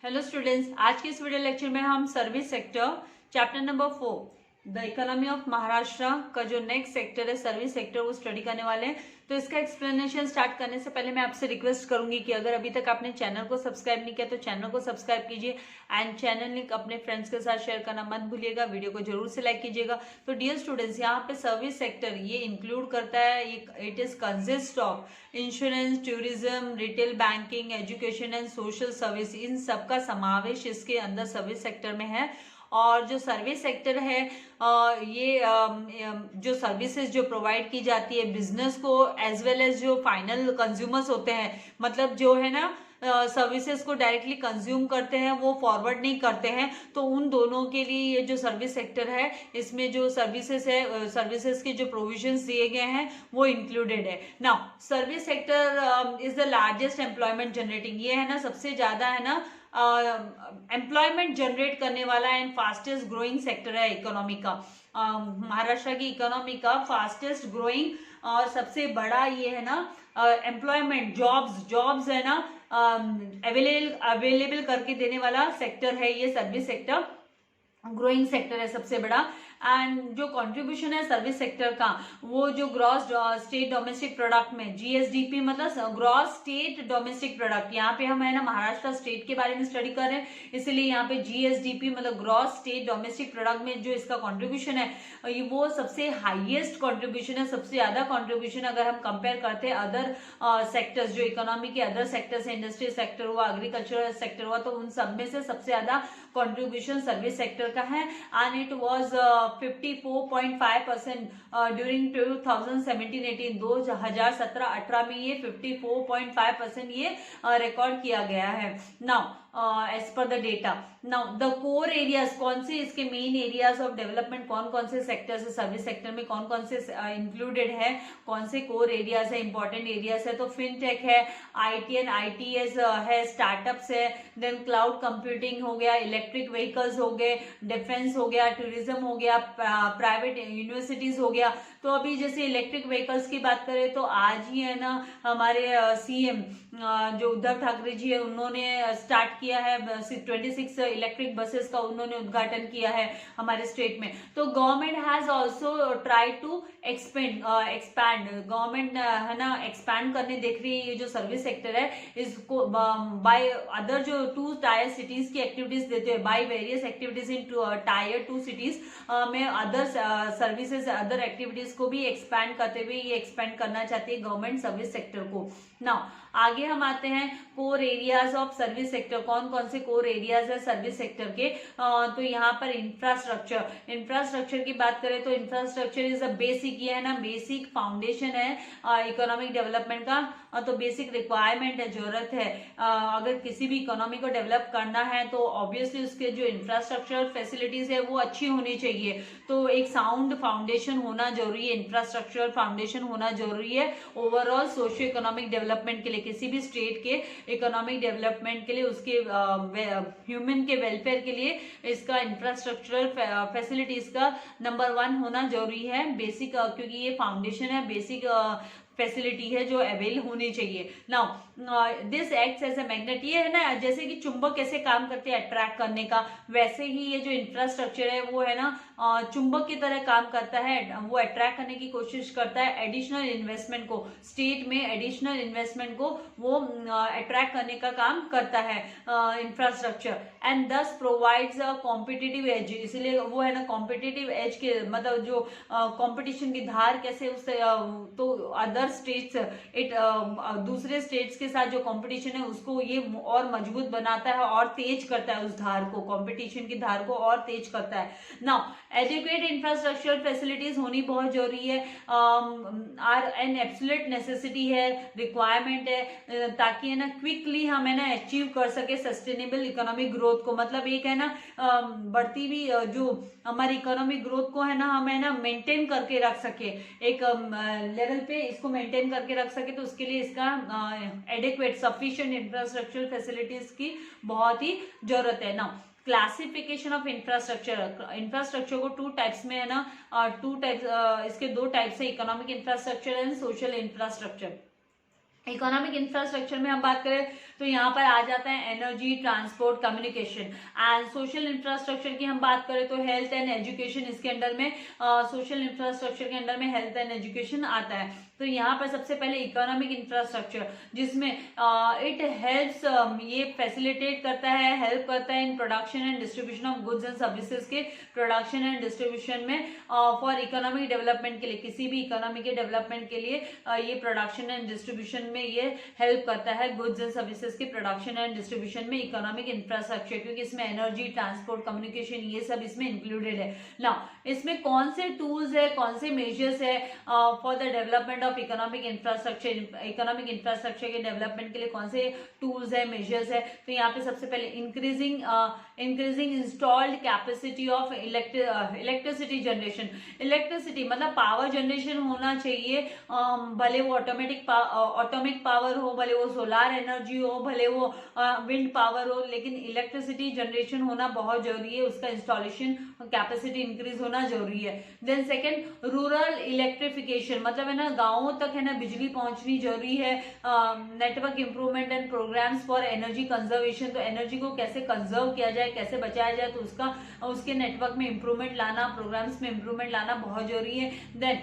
Hello students, आज के इस वीडियो लेक्चर में हम service sector chapter number 4 the economy of Maharashtra का जो नेक्स्ट सेक्टर है सर्विस सेक्टर वो स्टडी करने वाले हैं। तो इसका एक्सप्लेनेशन स्टार्ट करने से पहले मैं आपसे रिक्वेस्ट करूंगी कि अगर अभी तक आपने चैनल को सब्सक्राइब नहीं किया तो चैनल को सब्सक्राइब कीजिए एंड चैनल लिंक अपने फ्रेंड्स के साथ शेयर करना मत भूलिएगा। वीडियो को जरूर से लाइक कीजिएगा। तो डियर स्टूडेंट्स, यहाँ पे सर्विस सेक्टर ये इंक्लूड करता है, it is consist of insurance, tourism, retail banking, education and social service. इन सबका समावेश इसके अंदर सर्विस सेक्टर में है। और जो सर्विस सेक्टर है ये जो सर्विसेज जो प्रोवाइड की जाती है बिजनेस को एज वेल एज जो फाइनल कंज्यूमर्स होते हैं, मतलब जो है ना सर्विसेज को डायरेक्टली कंज्यूम करते हैं वो फॉरवर्ड नहीं करते हैं, तो उन दोनों के लिए ये जो सर्विस सेक्टर है इसमें जो सर्विसेज है सर्विसेज के जो प्रोविजंस दिए गए हैं वो इंक्लूडेड है। Now service sector is the largest employment generating, ये है ना सबसे ज्यादा है ना एम्प्लॉयमेंट जनरेट करने वाला एंड फास्टेस्ट ग्रोइंग सेक्टर है इकोनॉमी का। महाराष्ट्र की इकोनॉमी का फास्टेस्ट ग्रोइंग और सबसे बड़ा ये है ना एम्प्लॉयमेंट जॉब्स है ना अवेलेबल करके देने वाला सेक्टर है ये सर्विस सेक्टर। ग्रोइंग सेक्टर है सबसे बड़ा। एंड जो कंट्रीब्यूशन है सर्विस सेक्टर का वो जो ग्रॉस स्टेट डोमेस्टिक प्रोडक्ट में जीएसडीपी मतलब ग्रॉस स्टेट डोमेस्टिक प्रोडक्ट, यहाँ पे हम है ना महाराष्ट्र स्टेट के बारे में स्टडी कर रहे हैं इसलिए यहाँ पे जीएसडीपी मतलब ग्रॉस स्टेट डोमेस्टिक प्रोडक्ट में जो इसका कंट्रीब्यूशन है वो सबसे हाईएस्ट कंट्रीब्यूशन है, सबसे ज्यादा कंट्रीब्यूशन अगर हम कंपेयर करते हैं अदर सेक्टर्स जो इकोनॉमी के अदर सेक्टर्स, इंडस्ट्री सेक्टर हुआ, एग्रीकल्चर सेक्टर हुआ, तो उन सब में से सबसे ज्यादा कंट्रीब्यूशन सर्विस सेक्टर का है। एंड इट वाज 54.5% ड्यूरिंग 2017-18 2017-18 में ये 54.5% ये रिकॉर्ड किया गया है। Now as per the data, now the core areas कौन से इसके मेन एरियाज ऑफ डेवलपमेंट, कौन कौन से सेक्टर्स है सर्विस सेक्टर में, कौन कौन से इंक्लूडेड है, कौन से कोर एरियाज है, इंपॉर्टेंट एरियाज है, तो फिनटेक है, आईटी एंड आईटीएस है, स्टार्टअप्स है, देन क्लाउड कंप्यूटिंग हो गया, इलेक्ट्रिक व्हीकल्स हो गए, डिफेंस हो गया, टूरिज्म हो गया, प्राइवेट यूनिवर्सिटीज हो गया। तो अभी जैसे इलेक्ट्रिक व्हीकल्स की बात करें तो आज ही है ना हमारे सीएम जो उद्धव ठाकरे जी है उन्होंने स्टार्ट किया है 26 इलेक्ट्रिक बसेस का उन्होंने उद्घाटन किया है हमारे स्टेट में। तो government has also try to expand government है ना एक्सपैंड करने देख रही है ये जो सर्विस सेक्टर है इसको बाय अदर जो 2 टायर सिटीज की एक्टिविटीज देते हैं, by various activities in tyre 2 cities में अदर सर्विसेज अदर एक्टिविटीज को भी एक्सपैंड करते हुए ये एक्सपैंड करना चाहती है गवर्नमेंट सर्विस सेक्टर को। नाउ आगे हम आते हैं core areas of service sector, कौन कौन से कोर एरियाज है सर्विस सेक्टर के। तो यहाँ पर इंफ्रास्ट्रक्चर की बात करें तो इंफ्रास्ट्रक्चर इज अ बेसिक, ये है ना बेसिक फाउंडेशन है इकोनॉमिक डेवलपमेंट का। तो बेसिक रिक्वायरमेंट है, जरूरत है अगर किसी भी इकोनॉमी को डेवलप करना है तो ऑब्वियसली उसके जो इंफ्रास्ट्रक्चर फैसिलिटीज है वो अच्छी होनी चाहिए। तो एक साउंड फाउंडेशन होना जरूरी है, इंफ्रास्ट्रक्चर फाउंडेशन होना जरूरी है ओवरऑल सोशियो इकोनॉमिक डेवलपमेंट के लिए, किसी भी स्टेट के इकोनॉमिक डेवलपमेंट के लिए, उसके ह्यूमन के वेलफेयर के लिए इसका इंफ्रास्ट्रक्चरल फैसिलिटीज का नंबर 1 होना जरूरी है बेसिक, क्योंकि ये फाउंडेशन है, बेसिक फैसिलिटी है जो अवेल होनी चाहिए। Now this acts as a magnet, ये है ना जैसे कि चुंबक कैसे काम करते हैं अट्रैक्ट करने का, वैसे ही ये जो इंफ्रास्ट्रक्चर है वो है ना चुंबक की तरह काम करता है, वो अट्रैक्ट करने की कोशिश करता है एडिशनल इन्वेस्टमेंट को, स्टेट में एडिशनल इन्वेस्टमेंट को वो अट्रैक्ट करने का काम करता है इंफ्रास्ट्रक्चर एंड दस प्रोवाइड्स अ कॉम्पिटिटिव एज, इसलिए वो है ना कॉम्पिटिटिव एज के मतलब जो कॉम्पिटिशन की धार कैसे उससे तो अदर स्टेट्स दूसरे स्टेट्स के साथ जो कंपटीशन है उसको ये और मजबूत बनाता है और तेज करता है, उस धार को कंपटीशन की धार को और तेज करता है। नाउ एजुकेट इंफ्रास्ट्रक्चर फैसिलिटीज होनी बहुत जरूरी है, आर एन एब्सोल्यूट नेसेसिटी है, रिक्वायरमेंट है, ताकि है ना क्विकली हम है ना अचीव कर सके सस्टेनेबल इकोनॉमिक ग्रोथ को। मतलब एक है ना बढ़ती हुई जो हमारी इकोनॉमिक ग्रोथ को है ना हम है ना मेंटेन करके रख सके, एक लेवल पे इसको मेंटेन करके रख सके, तो उसके लिए इसका एडिक्वेट सफिशिएंट इंफ्रास्ट्रक्चर फैसिलिटीज की बहुत ही जरूरत है। ना क्लासिफिकेशन ऑफ इंफ्रास्ट्रक्चर को 2 टाइप्स में है ना इसके 2 टाइप्स है, economic infrastructure and social infrastructure. Economic infrastructure में हम बात करें तो यहाँ पर आ जाता है energy, transport, communication. And social infrastructure की हम बात करें तो हेल्थ एंड एजुकेशन, इसके अंडर में सोशल इंफ्रास्ट्रक्चर के अंडर में हेल्थ एंड एजुकेशन आता है। तो यहाँ पर सबसे पहले इकोनॉमिक इंफ्रास्ट्रक्चर, जिसमें इट हेल्प्स, ये फैसिलिटेट करता है, हेल्प करता है in production and distribution of goods and services के प्रोडक्शन एंड डिस्ट्रीब्यूशन में फॉर इकोनॉमिक डेवलपमेंट के लिए, किसी भी इकोनॉमी के डेवलपमेंट के लिए ये प्रोडक्शन एंड डिस्ट्रीब्यूशन में ये हेल्प करता है, गुड्स एंड सर्विसेज के प्रोडक्शन एंड डिस्ट्रीब्यूशन में इकोनॉमिक इंफ्रास्ट्रक्चर, क्योंकि इसमें एनर्जी, ट्रांसपोर्ट, कम्युनिकेशन ये सब इसमें इंक्लूडेड है। नाउ इसमें कौन से टूल्स है, कौन से मेजर्स है for the development of economic infrastructure, economic infrastructure के डेवलपमेंट के लिए कौन से टूल्स है, मेजर्स है। तो यहाँ पे सबसे पहले increasing installed capacity of electricity generation. Electricity मतलब पावर जनरेशन होना चाहिए, भले वो ऑटोमिक पावर हो, भले वो सोलार एनर्जी हो, भले वो विंड पावर हो, लेकिन इलेक्ट्रिसिटी जनरेशन होना बहुत जरूरी है, उसका इंस्टॉलेशन कैपेसिटी इंक्रीज होना जरूरी है। देन सेकंड, रूरल इलेक्ट्रिफिकेशन, मतलब है ना गांवों तक है ना बिजली पहुंचनी जरूरी है। Network improvement and programs for energy conservation, तो एनर्जी को कैसे कंजर्व किया जाए, कैसे बचाया जाए, तो उसके नेटवर्क में इंप्रूवमेंट लाना, प्रोग्राम्स में इंप्रूवमेंट लाना बहुत जरूरी है। Then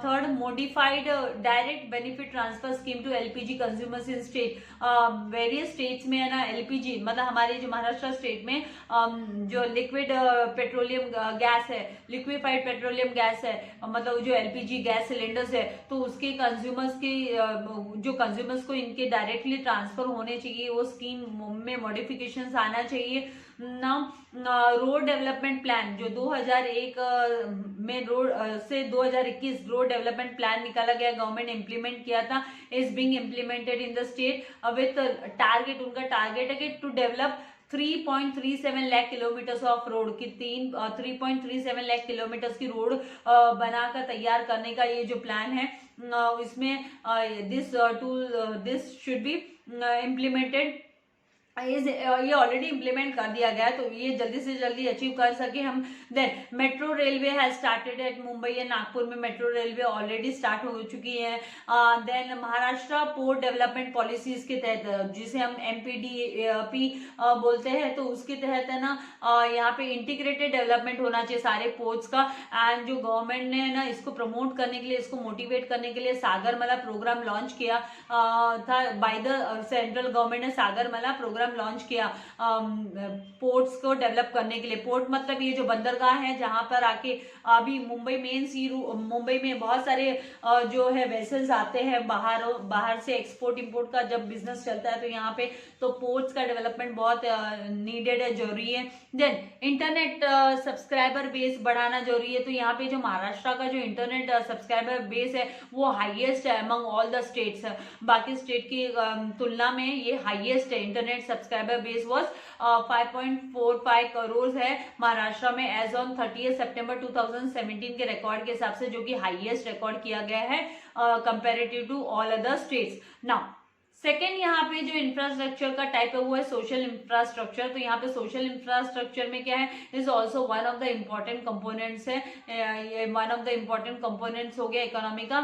third, modified direct benefit transfer scheme to LPG consumers in state. Various states में है ना एलपीजी, मतलब हमारे जो महाराष्ट्र स्टेट में जो लिक्विड पेट्रोलियम गैस है, लिक्विफाइड पेट्रोलियम गैस है, मतलब जो एलपीजी गैस सिलेंडर्स है, तो उसके कंज्यूमर्स के जो कंज्यूमर्स को इनके डायरेक्टली ट्रांसफर होने चाहिए, वो स्कीम में मॉडिफिकेशंस आना चाहिए ना। रोड डेवलपमेंट प्लान जो 2001 में रोड से 2021 रोड डेवलपमेंट प्लान निकाला गया, गवर्नमेंट ने इंप्लीमेंट किया था, is being implemented in the state with target, उनका टारगेट है कि to develop 3.37 lakh kilometers of road की 3.37 लाख किलोमीटर्स की रोड बनाकर तैयार करने का ये जो प्लान है, इसमें दिस शुड बी इम्प्लीमेंटेड, ये ऑलरेडी इम्प्लीमेंट कर दिया गया है, तो ये जल्दी से जल्दी अचीव कर सके हम। Then metro railway has started at Mumbai and Nagpur में मेट्रो रेलवे ऑलरेडी स्टार्ट हो चुकी है। Then Maharashtra port development policies के तहत, जिसे हम MPDP बोलते हैं, तो उसके तहत है ना यहाँ पे इंटीग्रेटेड डेवलपमेंट होना चाहिए सारे पोर्ट्स का। एंड जो गवर्नमेंट ने ना इसको प्रमोट करने के लिए, इसको मोटिवेट करने के लिए सागरमाला प्रोग्राम लॉन्च किया था बाय द सेंट्रल गवर्नमेंट ने सागरमाला प्रोग्राम लॉन्च किया पोर्ट्स को डेवलप करने के लिए। पोर्ट मतलब ये जो बंदरगाह है जहां पर आके अभी मुंबई में बहुत सारे जो है वेसल्स आते हैं बाहर से, एक्सपोर्ट इंपोर्ट का जब बिजनेस चलता है, तो यहाँ पे तो पोर्ट्स का डेवलपमेंट बहुत नीडेड है, जरूरी है। देन इंटरनेट सब्सक्राइबर बेस बढ़ाना जरूरी है, तो यहाँ पे जो महाराष्ट्र का जो इंटरनेट सब्सक्राइबर बेस है वो हाईएस्ट है अमंग ऑल द स्टेट्स, बाकी स्टेट की तुलना में ये हाईएस्ट है। Internet subscriber base was 5.45 crore है महाराष्ट्र में एज ऑन 30 सितंबर 2017 के रिकॉर्ड के हिसाब से, जो कि हाईएस्ट रिकॉर्ड किया गया है comparative to all other states. Now second यहाँ पे जो इंफ्रास्ट्रक्चर का टाइप है वो है सोशल इंफ्रास्ट्रक्चर। तो यहाँ पे सोशल इंफ्रास्ट्रक्चर में क्या है, is also one of the important components है, ये one of the important components हो गया, इकोनॉमी का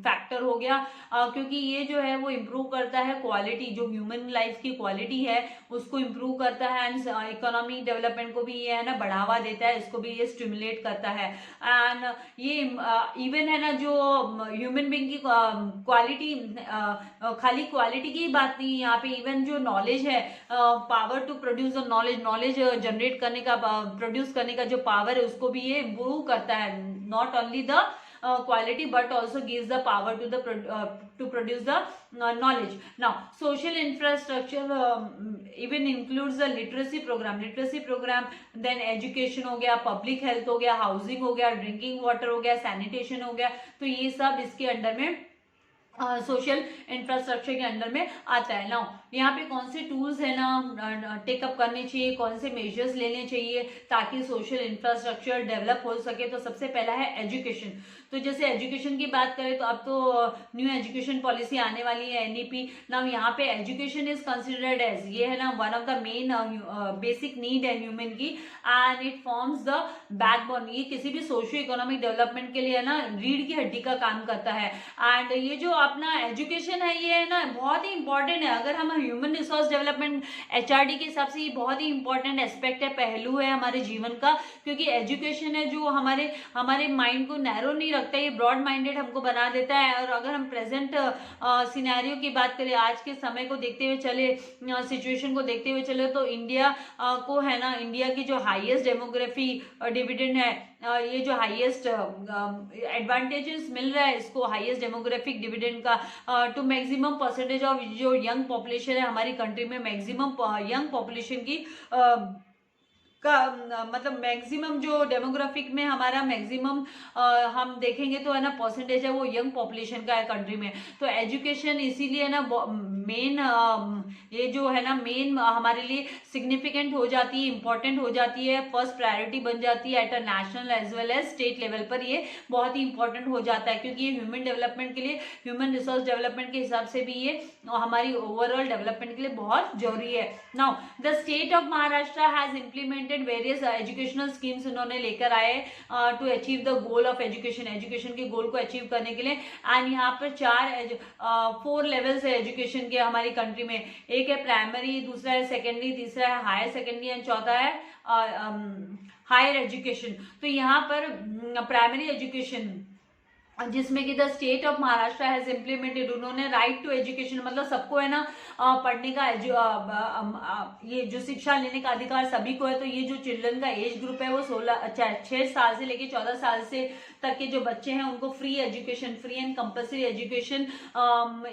फैक्टर हो गया, क्योंकि ये जो है वो इम्प्रूव करता है क्वालिटी, जो ह्यूमन लाइफ की क्वालिटी है उसको इम्प्रूव करता है, एंड इकोनॉमिक डेवलपमेंट को भी ये है ना बढ़ावा देता है, इसको भी ये स्टिमुलेट करता है। एंड ये इवन है ना जो ह्यूमन बीइंग की क्वालिटी, खाली क्वालिटी की बात नहीं, यहाँ पे इवन जो नॉलेज है, power to produce knowledge generate करने का, प्रोड्यूस करने का जो पावर है उसको भी ये इम्प्रूव करता है। Not only the quality but also gives the power to the to produce the knowledge. Now social infrastructure even includes the literacy program, then education हो गया, public health हो गया, housing हो गया, drinking water हो गया, sanitation हो गया, तो ये सब इसके अंडर में सोशल इंफ्रास्ट्रक्चर के अंडर में आता है। नाउ यहाँ पे कौन से टूल्स है ना टेकअप करने चाहिए, कौन से मेजर्स लेने चाहिए ताकि सोशल इंफ्रास्ट्रक्चर डेवलप हो सके। तो सबसे पहला है एजुकेशन। तो जैसे एजुकेशन की बात करें तो अब तो न्यू एजुकेशन पॉलिसी आने वाली है, एनईपी। नाउ यहाँ पे एजुकेशन इज कंसिडर्ड एज, ये है ना one of the main basic need है ह्यूमन की, and it forms the backbone. ये किसी भी सोशियो इकोनॉमिक डेवलपमेंट के लिए है ना रीढ़ की हड्डी का काम करता है। एंड ये जो अपना एजुकेशन है ये है ना बहुत ही इंपॉर्टेंट है। अगर हम ह्यूमन रिसोर्स डेवलपमेंट एचआरडी के हिसाब से ये बहुत ही इंपॉर्टेंट एस्पेक्ट है, पहलू है हमारे जीवन का, क्योंकि एजुकेशन है जो हमारे माइंड को नैरो नहीं रखता है, ये ब्रॉड माइंडेड हमको बना देता है। और अगर हम प्रेजेंट सिनेरियो की बात करें, आज के समय को देखते हुए चले, सिचुएशन को देखते हुए चले, तो इंडिया को है ना, इंडिया की जो हाईएस्ट डेमोग्राफी डिविडेंड है, ये जो हाईएस्ट एडवांटेजेस मिल रहा है इसको, हाईएस्ट डेमोग्राफिक डिविडेंड का टू मैक्सिमम परसेंटेज ऑफ जो यंग पॉपुलेशन है हमारी कंट्री में, मैक्सिमम यंग पॉपुलेशन की मतलब मैक्सिमम जो डेमोग्राफिक में हमारा मैक्सिमम हम देखेंगे तो है ना परसेंटेज है वो यंग पॉपुलेशन का है कंट्री में। तो एजुकेशन इसीलिए ना मेन ये जो है ना मेन हमारे लिए सिग्निफिकेंट हो जाती है, इंपॉर्टेंट हो जाती है, फर्स्ट प्रायोरिटी बन जाती है at a national as well as state level पर। ये बहुत ही इंपॉर्टेंट हो जाता है क्योंकि ये ह्यूमन डेवलपमेंट के लिए, ह्यूमन रिसोर्स डेवलपमेंट के हिसाब से भी ये हमारी ओवरऑल डेवलपमेंट के लिए बहुत जरूरी है। Now the state of Maharashtra has implemented various educational schemes उन्होंने लेकर आए to achieve the goal of education, education के गोल को अचीव करने के लिए। एंड यहाँ पर 4 लेवल्स है एजुकेशन के हमारी कंट्री में। एक है प्राइमरी, दूसरा है सेकेंडरी, तीसरा है हायर सेकेंडरी एंड चौथा है हायर एजुकेशन। तो यहाँ पर प्राइमरी एजुकेशन जिसमें कि the state of Maharashtra has implemented, उन्होंने राइट टू एजुकेशन, मतलब सबको है ना पढ़ने का ये जो शिक्षा लेने का अधिकार सभी को है। तो ये जो चिल्ड्रन का एज ग्रुप है वो 6 साल से लेके 14 साल से तक के जो बच्चे हैं उनको free education, free and compulsory education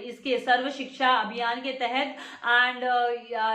इसके सर्व शिक्षा अभियान के तहत एंड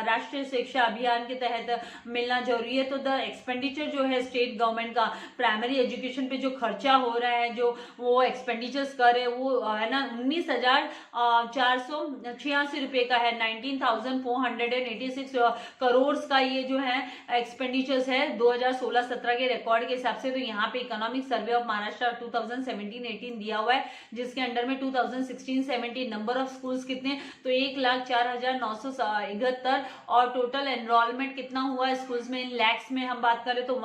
राष्ट्रीय शिक्षा अभियान के तहत मिलना जरूरी है। तो द एक्सपेंडिचर जो है स्टेट गवर्नमेंट का प्राइमरी एजुकेशन पे जो खर्चा हो रहा है, जो वो एक्सपेंडिचर्स कर रहे हैं वो है ना 19,486 रुपए का है, 19,486 करोड़ का ये जो है एक्सपेंडिचर्स है 2016-17 के रिकॉर्ड के हिसाब से। तो यहाँ पे इकोनॉमिक सर्वे ऑफ महाराष्ट्र 2017-18 दिया हुआ है जिसके अंडर में 2016-17 नंबर ऑफ स्कूल्स कितने, तो 1,04,971 और टोटल एनरोलमेंट कितना हुआ है स्कूल्स में इन लैक्स में हम बात करें तो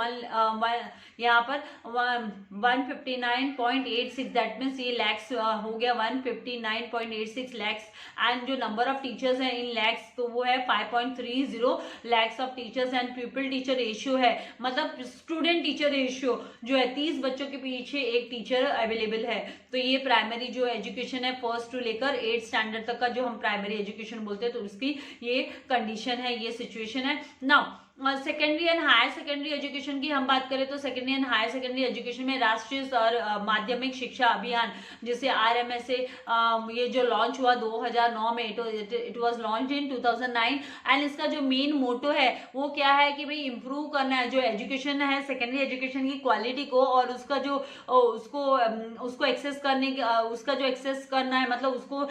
यहाँ पर 159.86, दैट मीन्स ये लैक्स हो गया 159.86 लैक्स। एंड जो नंबर ऑफ टीचर्स है इन लैक्स तो वो है 5.30 lakhs of teachers. And people teacher ratio है, मतलब स्टूडेंट टीचर रेशियो जो है 30 बच्चों के पीछे एक टीचर अवेलेबल है। तो ये प्राइमरी जो एजुकेशन है फर्स्ट टू लेकर 8th स्टैंडर्ड तक का जो हम प्राइमरी एजुकेशन बोलते हैं तो उसकी ये कंडीशन है, ये सिचुएशन है। Now secondary and higher secondary education की हम बात करें तो secondary and higher secondary education में राष्ट्रीय माध्यमिक शिक्षा अभियान जिसे RMSA ये जो लॉन्च हुआ 2009 में, it was launch in 2009 and इसका जो मेन मोटो है वो क्या है कि भाई इंप्रूव करना है जो एजुकेशन है सेकेंडरी एजुकेशन की क्वालिटी को, और उसका जो उसको एक्सेस करने उसका जो एक्सेस करना है, मतलब उसको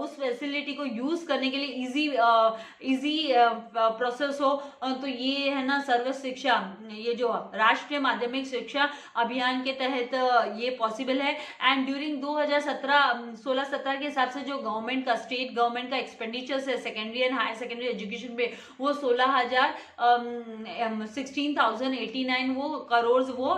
उस फैसिलिटी को यूज करने के लिए इजी प्रोसेस हो। तो ये है ना सर्व शिक्षा, ये जो राष्ट्रीय माध्यमिक शिक्षा अभियान के तहत ये पॉसिबल है। एंड ड्यूरिंग 2016-17 के हिसाब से जो गवर्नमेंट का, स्टेट गवर्नमेंट का एक्सपेंडिचर्स है secondary and higher secondary education पे वो 16,089 वो करोड़ वो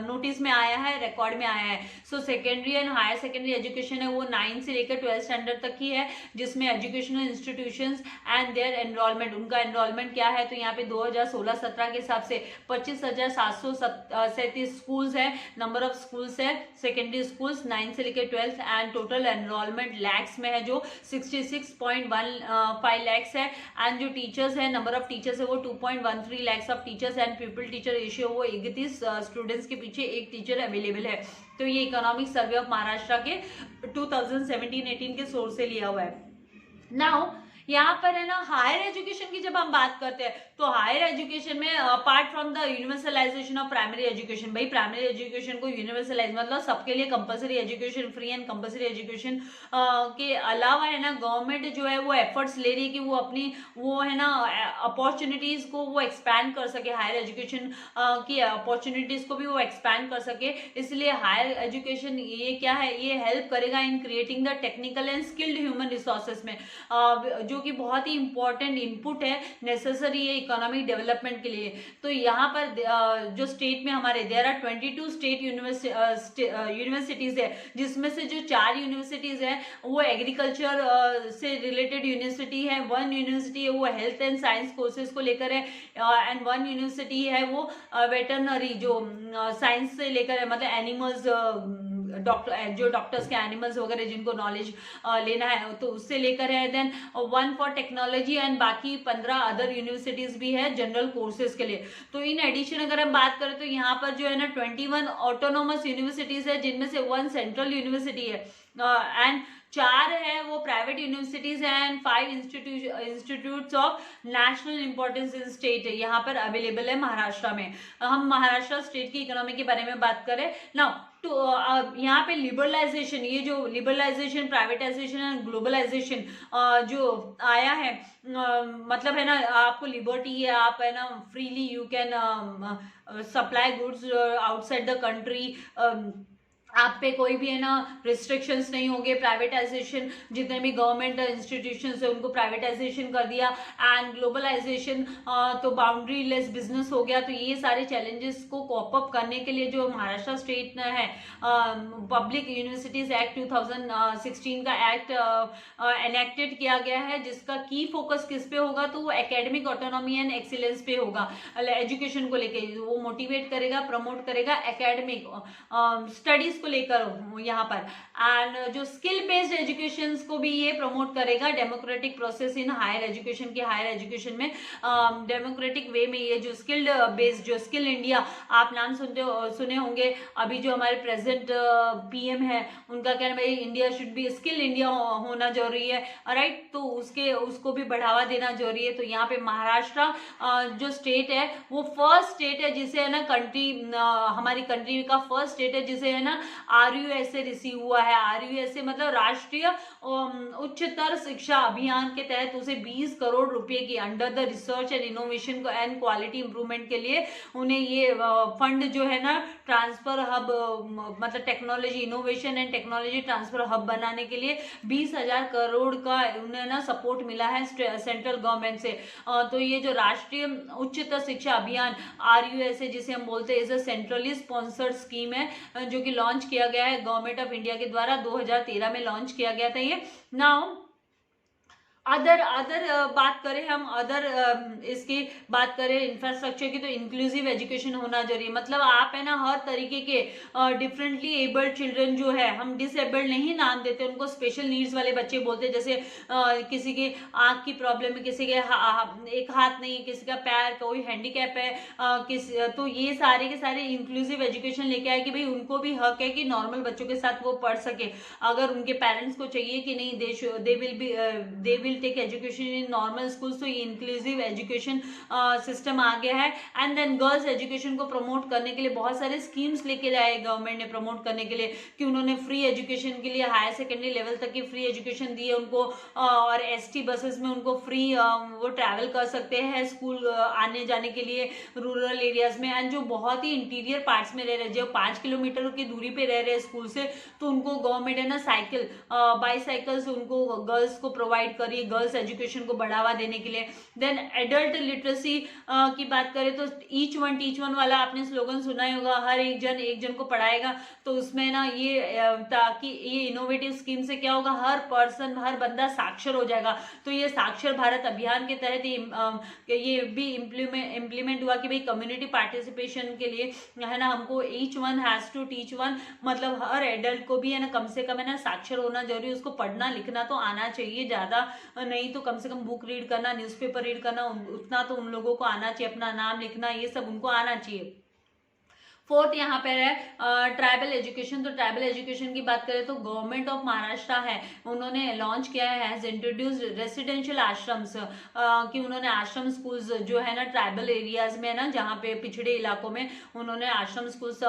नोटिस में आया है, रिकॉर्ड में आया है। So secondary and higher secondary education है वो 9 से लेकर 12 स्टैंडर्ड तक की है, जिसमें educational institutions and their enrolment, उनका एनरोलमेंट क्या है तो यहाँ पे 2016-17 के हिसाब से 25,737 स्कूल्स है, नंबर ऑफ स्कूल्स है सेकेंडरी स्कूल्स 9 से लेकर 12th and total enrolment lakhs में है जो 66.15 लैक्स है। एंड जो टीचर्स है, नंबर ऑफ टीचर्स है वो 2.13 lakhs of teachers and people teacher ratio वो 31 स्टूडेंट्स के पीछे एक टीचर अवेलेबल है। तो ये इकोनॉमिक सर्वे ऑफ महाराष्ट्र के 2017-18 के सोर्स से लिया हुआ है। नाउ यहाँ पर है ना हायर एजुकेशन की जब हम बात करते हैं तो हायर एजुकेशन में apart from the universalization of primary education, भाई प्राइमरी एजुकेशन को यूनिवर्सलाइज मतलब सबके लिए compulsory education, free and compulsory education के अलावा है ना गवर्नमेंट जो है वो एफर्ट्स ले रही है कि वो अपनी वो है ना अपॉर्चुनिटीज को वो एक्सपैंड कर सके, हायर एजुकेशन की अपॉर्चुनिटीज को भी वो एक्सपैंड कर सके। इसलिए हायर एजुकेशन ये क्या है, ये हेल्प करेगा in creating the technical and skilled human resources में, जो कि बहुत ही इंपॉर्टेंट इनपुट है, नेसेसरी है इकोनॉमिक डेवलपमेंट के लिए। तो यहाँ पर जो स्टेट में हमारे देयर आर 22 स्टेट यूनिवर्सिटीज है, जिसमें से जो 4 यूनिवर्सिटीज है वो एग्रीकल्चर से रिलेटेड यूनिवर्सिटी है, 1 यूनिवर्सिटी है वो हेल्थ एंड साइंस कोर्सेज को लेकर है, एंड 1 यूनिवर्सिटी है वो वेटरनरी जो साइंस से लेकर है, मतलब एनिमल्स डॉक्टर जो डॉक्टर्स के एनिमल्स वगैरह जिनको नॉलेज लेना है तो उससे लेकर है। देन 1 फॉर टेक्नोलॉजी एंड बाकी 15 अदर यूनिवर्सिटीज भी है जनरल कोर्सेज के लिए। तो इन एडिशन अगर हम बात करें तो यहाँ पर जो है ना 21 ऑटोनोमस यूनिवर्सिटीज है, जिनमें से 1 सेंट्रल यूनिवर्सिटी है एंड 4 है वो प्राइवेट यूनिवर्सिटीज है and 5 institutes of national importance in state यहाँ पर अवेलेबल है महाराष्ट्र में। हम महाराष्ट्र स्टेट की इकोनॉमी के बारे में बात करें ना तो यहाँ पे लिबरलाइजेशन, ये जो लिबरलाइजेशन, प्राइवेटाइजेशन एंड ग्लोबलाइजेशन जो आया है, मतलब है ना आपको लिबर्टी है, आप है ना freely you can supply goods outside the country, आप पे कोई भी है ना रिस्ट्रिक्शंस नहीं होंगे। प्राइवेटाइजेशन, जितने भी गवर्नमेंट इंस्टीट्यूशंस है उनको प्राइवेटाइजेशन कर दिया एंड ग्लोबलाइजेशन, तो बाउंड्री लेस बिजनेस हो गया। तो ये सारे चैलेंजेस को कॉप अप करने के लिए जो महाराष्ट्र स्टेट है पब्लिक यूनिवर्सिटीज एक्ट 2016 का एक्ट एनेक्टेड किया गया है, जिसका की फोकस किस पे होगा तो वो एकेडमिक ऑटोनॉमी एंड एक्सीलेंस पे होगा। एजुकेशन को लेके वो मोटिवेट करेगा, प्रमोट करेगा एकेडमिक स्टडीज को लेकर यहाँ पर, एंड जो स्किल बेस्ड एजुकेशन को भी ये प्रमोट करेगा। Democratic process in higher education की, हायर एजुकेशन में डेमोक्रेटिक वे में ये जो स्किल्ड बेस्ड, जो स्किल इंडिया आप नाम सुने होंगे, अभी जो हमारे प्रेजेंट पीएम है उनका कहना भाई India should be skill India होना जरूरी है, राइट। तो उसको भी बढ़ावा देना जरूरी है। तो यहाँ पे महाराष्ट्र जो स्टेट है वो फर्स्ट स्टेट है जिसे है ना हमारी कंट्री का फर्स्ट स्टेट है जिसे है ना RUS से रिसीव हुआ है। RUS से मतलब राष्ट्रीय उच्चतर शिक्षा अभियान के तहत उसे 20 करोड़ रुपए की under the research and innovation and quality improvement के लिए उन्हें ये फंड जो है ना ट्रांसफर हब, मतलब technology innovation and technology transfer hub बनाने के लिए 20,000 करोड़ का उन्हें ना सपोर्ट मिला है सेंट्रल गवर्नमेंट से। तो ये जो राष्ट्रीय उच्चतर शिक्षा अभियान RUS है, जिसे हम बोलते हैं, is a centrally sponsored scheme है जो कि लॉन्च किया गया है गवर्नमेंट ऑफ इंडिया के द्वारा। 2013 में लॉन्च किया गया था ये। नाउ अदर बात करें हम, इसकी बात करें इंफ्रास्ट्रक्चर की, तो इंक्लूसिव एजुकेशन होना जरूरी है। मतलब आप है ना हर तरीके के डिफरेंटली एबल्ड चिल्ड्रन जो है, हम डिसेबल्ड नहीं नाम देते, उनको स्पेशल नीड्स वाले बच्चे बोलते हैं। जैसे किसी की आंख की प्रॉब्लम है, किसी के एक हाथ नहीं है, किसी का पैर, कोई हैंडीकैप है, तो ये सारे के सारे इंक्लूसिव एजुकेशन लेके आए कि भाई उनको भी हक है कि नॉर्मल बच्चों के साथ वो पढ़ सके। अगर उनके पेरेंट्स को चाहिए कि नहीं they will take education in normal schools, तो ये इंक्लूसिव एजुकेशन सिस्टम आ गया है। एंड देन गर्ल्स एजुकेशन को प्रमोट करने के लिए बहुत सारे स्कीम्स लेके आए गवर्नमेंट ने प्रमोट करने के लिए, कि उन्होंने फ्री एजुकेशन के लिए हायर सेकेंडरी लेवल तक की फ्री एजुकेशन दी है उनको, और ST बसेस में उनको फ्री वो ट्रैवल कर सकते हैं स्कूल आने जाने के लिए रूरल एरियाज में। एंड जो बहुत ही इंटीरियर पार्ट्स में रह रहे, जो 5 किलोमीटर की दूरी पे रह रहे स्कूल से, तो उनको गवर्नमेंट है ना साइकिल बाईसाइकिल्स उनको गर्ल्स को प्रोवाइड करी, गर्ल्स एजुकेशन को बढ़ावा देने के लिए। देन एडल्ट लिटरेसी की बात करें तो ईच वन टीच वन वाला आपने स्लोगन सुना ही होगा, हर एक जन को पढ़ाएगा। तो उसमें ना ये ताकि ये इनोवेटिव स्कीम से क्या होगा, हर बंदा साक्षर हो जाएगा। तो ये साक्षर भारत अभियान के तहत ये भी इम्प्लीमेंट हुआ कि भाई कम्युनिटी पार्टिसिपेशन के लिए है ना हमको each one has to teach one, मतलब हर एडल्ट को भी है ना कम से कम है ना साक्षर होना जरूरी, उसको पढ़ना लिखना तो आना चाहिए, ज्यादा नहीं तो कम से कम बुक रीड करना, न्यूज़पेपर रीड करना, उतना तो उन लोगों को आना चाहिए, अपना नाम लिखना ये सब उनको आना चाहिए। फोर्थ यहाँ पर है ट्राइबल एजुकेशन। तो ट्राइबल एजुकेशन की बात करें तो गवर्नमेंट ऑफ महाराष्ट्र है, उन्होंने लॉन्च किया है इंट्रोड्यूस रेसिडेंशियल आश्रम्स, कि उन्होंने आश्रम स्कूल्स जो है ना ट्राइबल एरियाज में ना, जहाँ पे पिछड़े इलाकों में उन्होंने आश्रम स्कूल्स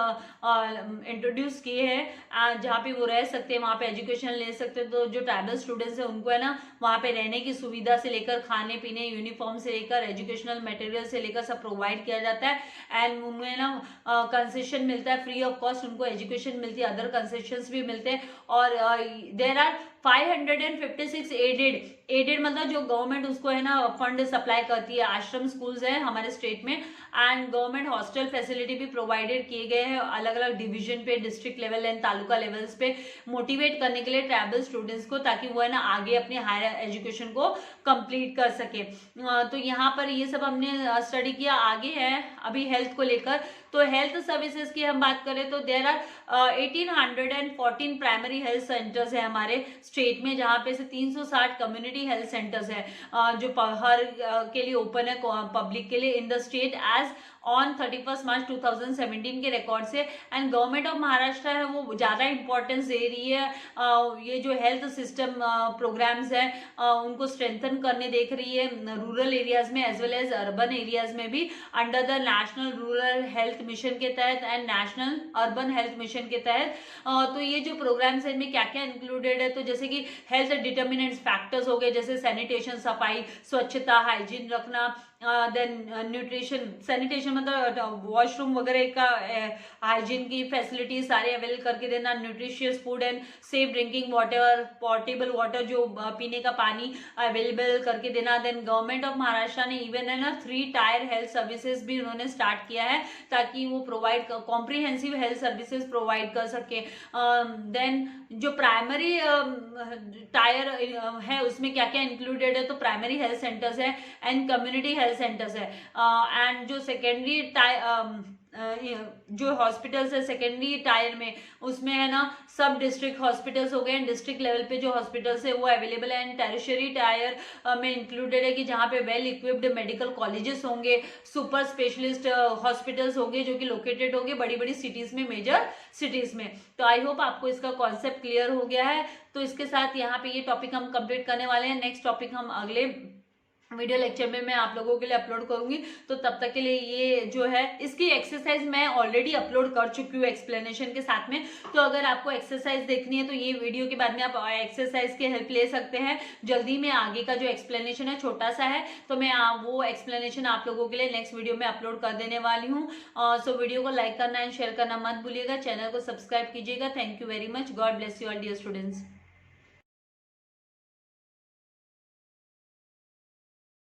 इंट्रोड्यूस किए हैं, जहाँ पे वो रह सकते हैं, वहाँ पे एजुकेशन ले सकते हैं। तो जो ट्राइबल स्टूडेंट्स है उनको है ना वहाँ पे रहने की सुविधा से लेकर खाने पीने, यूनिफॉर्म से लेकर एजुकेशनल मटेरियल से लेकर सब प्रोवाइड किया जाता है। एंड उन्हें ना कंसेशन मिलता है, फ्री ऑफ कॉस्ट उनको एजुकेशन मिलती है, अदर कंसेशंस भी मिलते हैं। और देयर आर 556 एडेड मतलब जो गवर्नमेंट उसको है ना फंड सप्लाई करती है, आश्रम स्कूल्स है हमारे स्टेट में। एंड गवर्नमेंट हॉस्टल फैसिलिटी भी प्रोवाइडेड किए गए हैं अलग अलग डिवीजन पे, district level and taluka levels पे, मोटिवेट करने के लिए ट्राइबल स्टूडेंट्स को, ताकि वो है ना आगे अपनी हायर एजुकेशन को कंप्लीट कर सके। तो यहाँ पर ये सब हमने स्टडी किया। आगे है अभी हेल्थ को लेकर, तो हेल्थ सर्विसेज की हम बात करें तो there are 1814 primary health centres है हमारे स्टेट में, जहाँ पे से 360 कम्युनिटी हेल्थ सेंटर्स है जो हर के लिए ओपन है पब्लिक के लिए in the state as on 31 March 2017 के रिकॉर्ड से। एंड गवर्नमेंट ऑफ महाराष्ट्र है वो ज़्यादा इंपॉर्टेंस दे रही है ये जो हेल्थ सिस्टम प्रोग्राम्स है उनको स्ट्रेंथन करने देख रही है रूरल एरियाज में as well as urban areas में भी, under the national rural health mission के तहत and national urban health mission के तहत। तो ये जो प्रोग्राम्स है इनमें क्या क्या इंक्लूडेड है, तो जैसे कि हेल्थ डिटर्मिनेंट्स फैक्टर्स हो गए, जैसे सैनिटेशन, सफाई, स्वच्छता, हाइजीन रखना, देन न्यूट्रिशन, सैनिटेशन मतलब वॉशरूम वगैरह का हाइजीन की फैसिलिटी सारे अवेल करके देना, nutritious food and safe drinking water, portable water जो पीने का पानी अवेलेबल करके देना। देन गवर्नमेंट ऑफ महाराष्ट्र ने इवन है ना 3 टायर हेल्थ सर्विसेज भी उन्होंने स्टार्ट किया है ताकि वो provide comprehensive health services provide कर सके। देन जो प्राइमरी टायर है उसमें क्या क्या इंक्लूडेड है, तो प्राइमरी हेल्थ सेंटर्स है एंड कम्युनिटी हेल्थ सेंटर्स है। एंड जो सेकेंडरी जो हॉस्पिटल्स है सेकेंडरी टायर में, उसमें है ना सब डिस्ट्रिक्ट हॉस्पिटल्स हो गए एंड डिस्ट्रिक्ट लेवल पे जो हॉस्पिटल्स है वो अवेलेबल है। एंड टेरिशरी टायर में इंक्लूडेड है कि जहाँ पे वेल इक्विप्ड मेडिकल कॉलेजेस होंगे, सुपर स्पेशलिस्ट हॉस्पिटल्स होंगे जो कि लोकेटेड होंगे बड़ी बड़ी सिटीज में, मेजर सिटीज में। तो आई होप आपको इसका कॉन्सेप्ट क्लियर हो गया है। तो इसके साथ यहाँ पे ये टॉपिक हम कंप्लीट करने वाले हैं। नेक्स्ट टॉपिक हम अगले वीडियो लेक्चर में मैं आप लोगों के लिए अपलोड करूंगी। तो तब तक के लिए ये जो है इसकी एक्सरसाइज मैं ऑलरेडी अपलोड कर चुकी हूँ एक्सप्लेनेशन के साथ में। तो अगर आपको एक्सरसाइज देखनी है तो ये वीडियो के बाद में आप एक्सरसाइज की हेल्प ले सकते हैं। जल्दी में आगे का जो एक्सप्लेनेशन है छोटा सा है, तो मैं वो एक्सप्लेनेशन आप लोगों के लिए नेक्स्ट वीडियो में अपलोड कर देने वाली हूँ। सो वीडियो को लाइक करना एंड शेयर करना मत भूलिएगा, चैनल को सब्सक्राइब कीजिएगा। Thank you very much, God bless you all dear students.